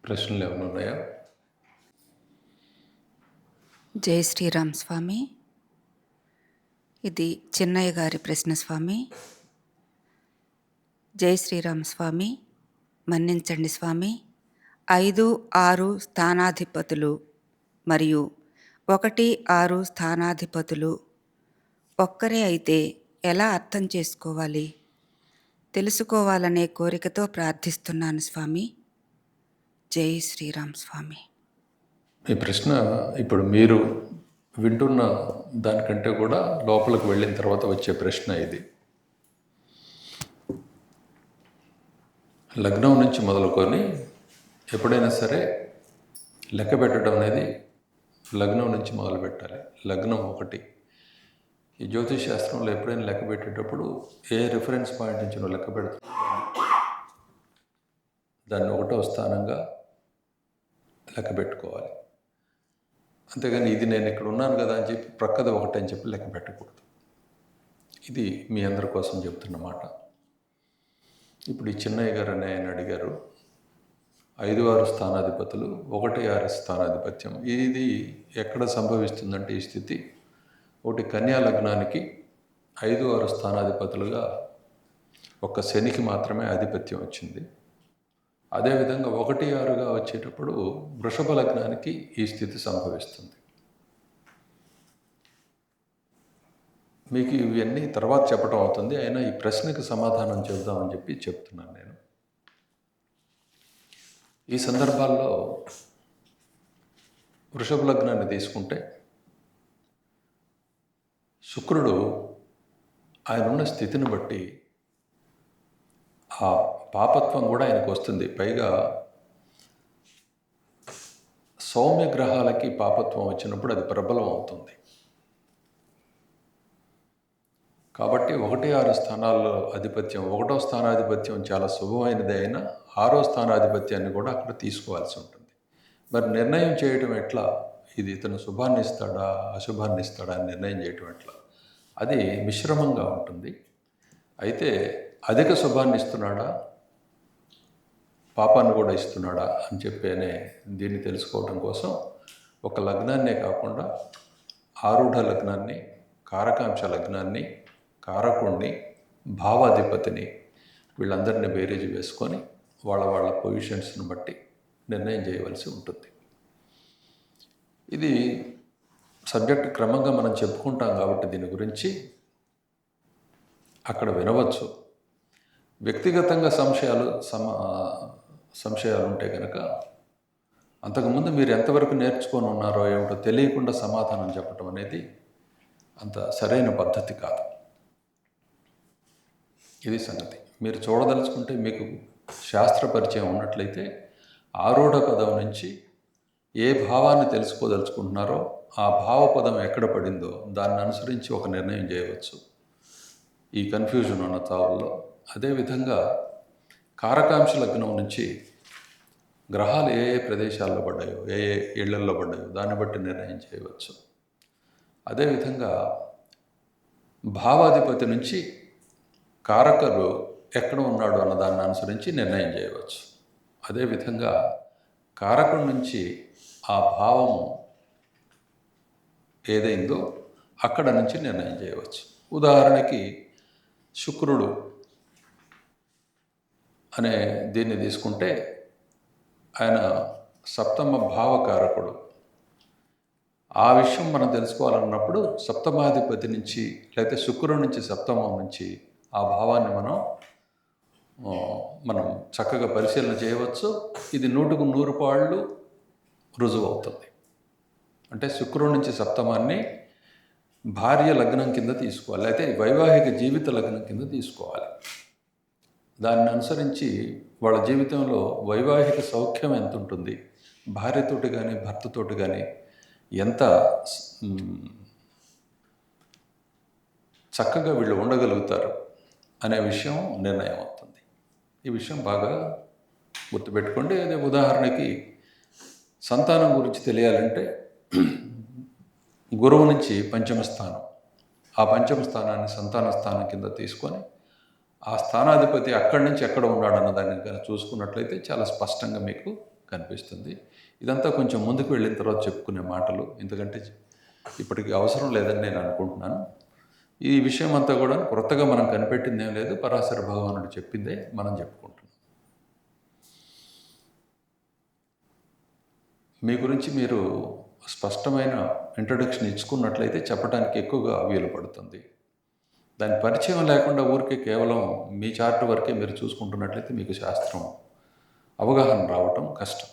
ప్రశ్నలు ఏమైనా ఉన్నాయా? జై శ్రీరామ్ స్వామి. ఇది చిన్నయ్య గారి ప్రశ్న స్వామి. జై శ్రీరామ్ స్వామి, మన్నించండి స్వామి. 5, 6 స్థానాధిపతులు మరియు 1, 6 స్థానాధిపతులు ఒక్కరే అయితే ఎలా అర్థం చేసుకోవాలి? తెలుసుకోవాలనే కోరికతో ప్రార్థిస్తున్నాను స్వామి. జై శ్రీరామ్ స్వామి. ఈ ప్రశ్న ఇప్పుడు మీరు వింటున్న దానికంటే కూడా లోపలికి వెళ్ళిన తర్వాత వచ్చే ప్రశ్న ఇది. లగ్నం నుంచి మొదలుకొని ఎప్పుడైనా సరే లెక్క పెట్టడం అనేది లగ్నం నుంచి మొదలు పెట్టాలి. లగ్నం 1. ఈ జ్యోతిష్ శాస్త్రంలో ఎప్పుడైనా లెక్క పెట్టేటప్పుడు ఏ రిఫరెన్స్ పాయింట్ నుంచి నువ్వు లెక్క పెడతావు దాన్ని 1వ స్థానంగా లెక్క పెట్టుకోవాలి. అంతేగాని ఇది నేను ఇక్కడ ఉన్నాను కదా అని చెప్పి ప్రక్కది 1 అని చెప్పి లెక్క పెట్టకూడదు. ఇది మీ అందరి కోసం చెప్తున్నమాట. ఇప్పుడు ఈ చిన్నయ్య గారు అని ఆయన అడిగారు, 5, 6 స్థానాధిపతులు 1, 6 స్థానాధిపత్యం ఇది ఎక్కడ సంభవిస్తుందంటే ఈ స్థితి ఒకటి కన్యా లగ్నానికి 5, 6 స్థానాధిపతులుగా ఒక్క శనికి మాత్రమే ఆధిపత్యం వచ్చింది. అదేవిధంగా 1, 6గా వచ్చేటప్పుడు వృషభ లగ్నానికి ఈ స్థితి సంభవిస్తుంది. మీకు ఇవన్నీ తర్వాత చెప్పడం అవుతుంది. అయినా ఈ ప్రశ్నకు సమాధానం చెబుదామని చెప్పి చెప్తున్నాను నేను. ఈ సందర్భాల్లో వృషభ లగ్నాన్ని తీసుకుంటే శుక్రుడు ఆయన ఉన్న స్థితిని బట్టి ఆ పాపత్వం కూడా ఆయనకు వస్తుంది. పైగా సౌమ్య గ్రహాలకి పాపత్వం వచ్చినప్పుడు అది ప్రబలం అవుతుంది. కాబట్టి 1, 6 స్థానాల్లో ఆధిపత్యం, 1వ స్థానాధిపత్యం చాలా శుభమైనది అయినా 6వ స్థానాధిపత్యాన్ని కూడా అక్కడ తీసుకోవాల్సి ఉంటుంది. మరి నిర్ణయం చేయటం ఎట్లా? ఇది ఇతను శుభాన్ని ఇస్తాడా అశుభాన్ని ఇస్తాడా అని నిర్ణయం చేయటం ఎట్లా? అది మిశ్రమంగా ఉంటుంది. అయితే అధిక శుభాన్ని ఇస్తున్నాడా పాపాన్ని కూడా ఇస్తున్నాడా అని చెప్పేనే దీన్ని తెలుసుకోవడం కోసం ఒక లగ్నాన్నే కాకుండా ఆరూఢ లగ్నాన్ని, కారకాంశ లగ్నాన్ని, కారకుణ్ణి, భావాధిపతిని వీళ్ళందరినీ బేరీజు వేసుకొని వాళ్ళ పొజిషన్స్ని బట్టి నిర్ణయం చేయవలసి ఉంటుంది. ఇది సబ్జెక్ట్ క్రమంగా మనం చెప్పుకుంటాం కాబట్టి దీని గురించి అక్కడ వినవచ్చు. వ్యక్తిగతంగా సంశయాలు ఉంటే కనుక అంతకుముందు మీరు ఎంతవరకు నేర్చుకొని ఉన్నారో ఏమిటో తెలియకుండా సమాధానం చెప్పడం అనేది అంత సరైన పద్ధతి కాదు. ఇది సంగతి. మీరు చూడదలుచుకుంటే మీకు శాస్త్ర పరిచయం ఉన్నట్లయితే ఆరూఢ పదం నుంచి ఏ భావాన్ని తెలుసుకోదలుచుకుంటున్నారో ఆ భావపదం ఎక్కడ పడిందో దాన్ని అనుసరించి ఒక నిర్ణయం చేయవచ్చు ఈ కన్ఫ్యూజన్ ఉన్న తావుల్లో. అదేవిధంగా కారకాంశ లగ్నం నుంచి గ్రహాలు ఏ ఏ ప్రదేశాల్లో పడ్డాయో, ఏ ఏ ఇళ్లల్లో పడ్డాయో దాన్ని బట్టి నిర్ణయం చేయవచ్చు. అదేవిధంగా భావాధిపతి నుంచి కారకుడు ఎక్కడ ఉన్నాడు అన్న దాన్ని అనుసరించి నిర్ణయం చేయవచ్చు. అదేవిధంగా కారకుడి నుంచి ఆ భావము ఏదైందో అక్కడ నుంచి నిర్ణయం చేయవచ్చు. ఉదాహరణకి శుక్రుడు అనే దీన్ని తీసుకుంటే ఆయన సప్తమ భావకారకుడు. ఆ విషయం మనం తెలుసుకోవాలన్నప్పుడు సప్తమాధిపతి నుంచి లేకపోతే శుక్రుడి నుంచి సప్తమం నుంచి ఆ భావాన్ని మనం చక్కగా పరిశీలన చేయవచ్చు. ఇది 100కు 100 పాళ్ళు రుజువు అవుతుంది. అంటే శుక్రుడి నుంచి సప్తమాన్ని భార్య లగ్నం కింద తీసుకోవాలి, అయితే వైవాహిక జీవిత లగ్నం కింద తీసుకోవాలి. దాన్ని అనుసరించి వాళ్ళ జీవితంలో వైవాహిక సౌఖ్యం ఎంత ఉంటుంది, భార్యతోటి కానీ భర్తతోటి కానీ ఎంత చక్కగా వీళ్ళు ఉండగలుగుతారు అనే విషయం నిర్ణయం అవుతుంది. ఈ విషయం బాగా గుర్తుపెట్టుకోండి. అదే ఉదాహరణకి సంతానం గురించి తెలియాలంటే గురువు నుంచి పంచమ స్థానం, ఆ పంచమ స్థానాన్ని సంతాన స్థానం కింద తీసుకొని ఆ స్థానాధిపతి అక్కడి నుంచి ఎక్కడ ఉన్నాడన్న దాన్ని కనుక చూసుకున్నట్లయితే చాలా స్పష్టంగా మీకు కనిపిస్తుంది. ఇదంతా కొంచెం ముందుకు వెళ్ళిన తర్వాత చెప్పుకునే మాటలు, ఎందుకంటే ఇప్పటికి అవసరం లేదని నేను అనుకుంటున్నాను. ఈ విషయం అంతా కూడా కొత్తగా మనం కనిపెట్టింది ఏం లేదు, పరాశర భగవానుడు చెప్పిందే మనం చెప్పుకుంటున్నాం. మీ గురించి మీరు స్పష్టమైన ఇంట్రడక్షన్ ఇచ్చుకున్నట్లయితే చెప్పడానికి ఎక్కువగా వీలు పడుతుంది. దాని పరిచయం లేకుండా ఊరికే కేవలం మీ చార్ట్ వరకే మీరు చూసుకుంటున్నట్లయితే మీకు శాస్త్రం అవగాహన రావటం కష్టం.